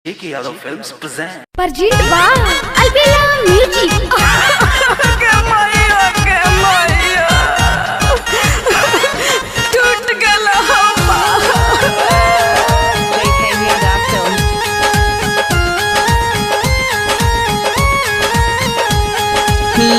J.K. Yadav Films present. Parjit Ba, Albela Music.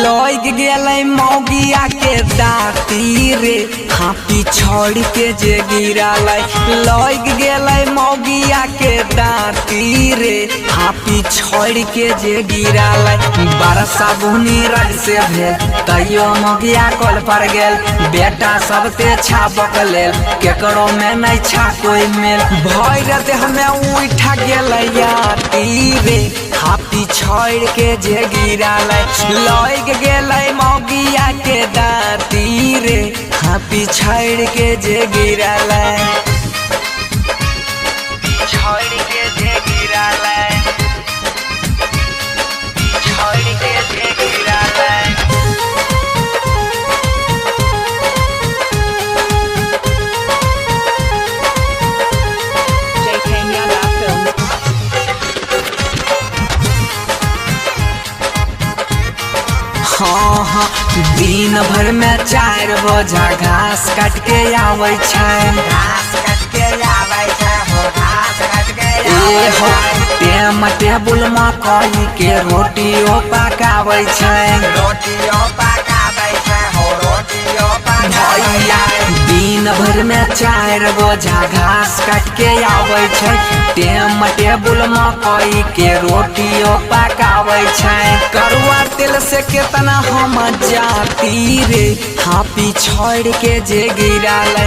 लग गेलै मौगिया के दाती रे हाथी छोड़ के जे गिरालै। लग गेलै मौगिया के दाती रे हाथी छोड़ के जे गिरालै। बरसा बुनी रग से भेल तैयो मौगिया कल पर गेल। बेटा सबते छापक लेल केकरो में नहीं छा कोई मेल। भय रहते हमें उठा गेलै याती रे हाथी छोड़ के जे गिरालै। लग गेलै मौगिया के दाती रे हाथी छोड़ के जे गिरालै। छोड़ के जे गिरालै। छोड़ के जे गिरालै। J.K. Yadav Films. हाँ हाँ दिन भर में 4 बोझा घास काट के आवे छै। घास काट के आवे छै हो घास काट के आवे छै। टेम टेबुल मकई के रोटियो पकावे छै। रोटियो पकावे छै हो रोटियो भैया दिन भर में 4 बोझा घास काट के आवे छै। टेम टेबुल मकई के रोटियो पकावे छै। करुआ तेल से केतना हम जाती रे हाथी छोड़ के जे गिरालै।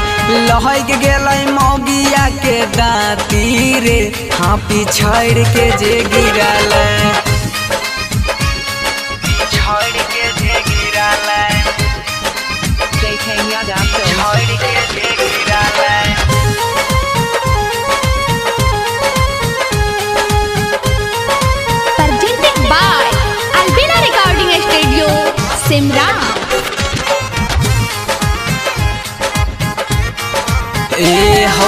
लहक गेलै मौगिया के दाती रे हाथी छोड़ के जे गिरालै। छोड़ के जे गिरालै। J.K. Yadav Films. छोड़ के जे गिरालै। Presented by Albela Recording Studio, Simra. ए हो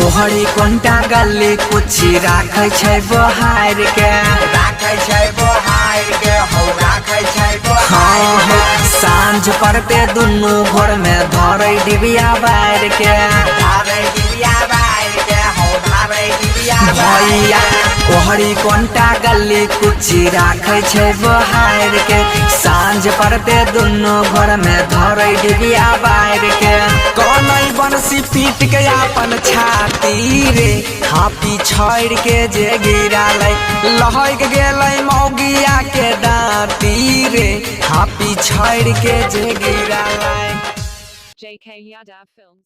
ओहरी कोंटा गली कुछ राखै छै बहार के। राखै छै बहार के हो राखै छै बहार के। सांझ पड़ते दुनू घर में धरै डिबिया बार के। धरै डिबिया बार के हो धरै डिबिया भैया ओहरी कोंटा गली कुछ राखै छै बहार के। सांझ पड़ते दुनू घर में धरै डिबिया बार के। कनै बंसी पीट के अपन छाती रे हाथी छोड़ के जे गिरालै। लहक गेलै मौगिया के दाती रे हाथी छोड़ के जे गिरालै। J.K. Yadav Films.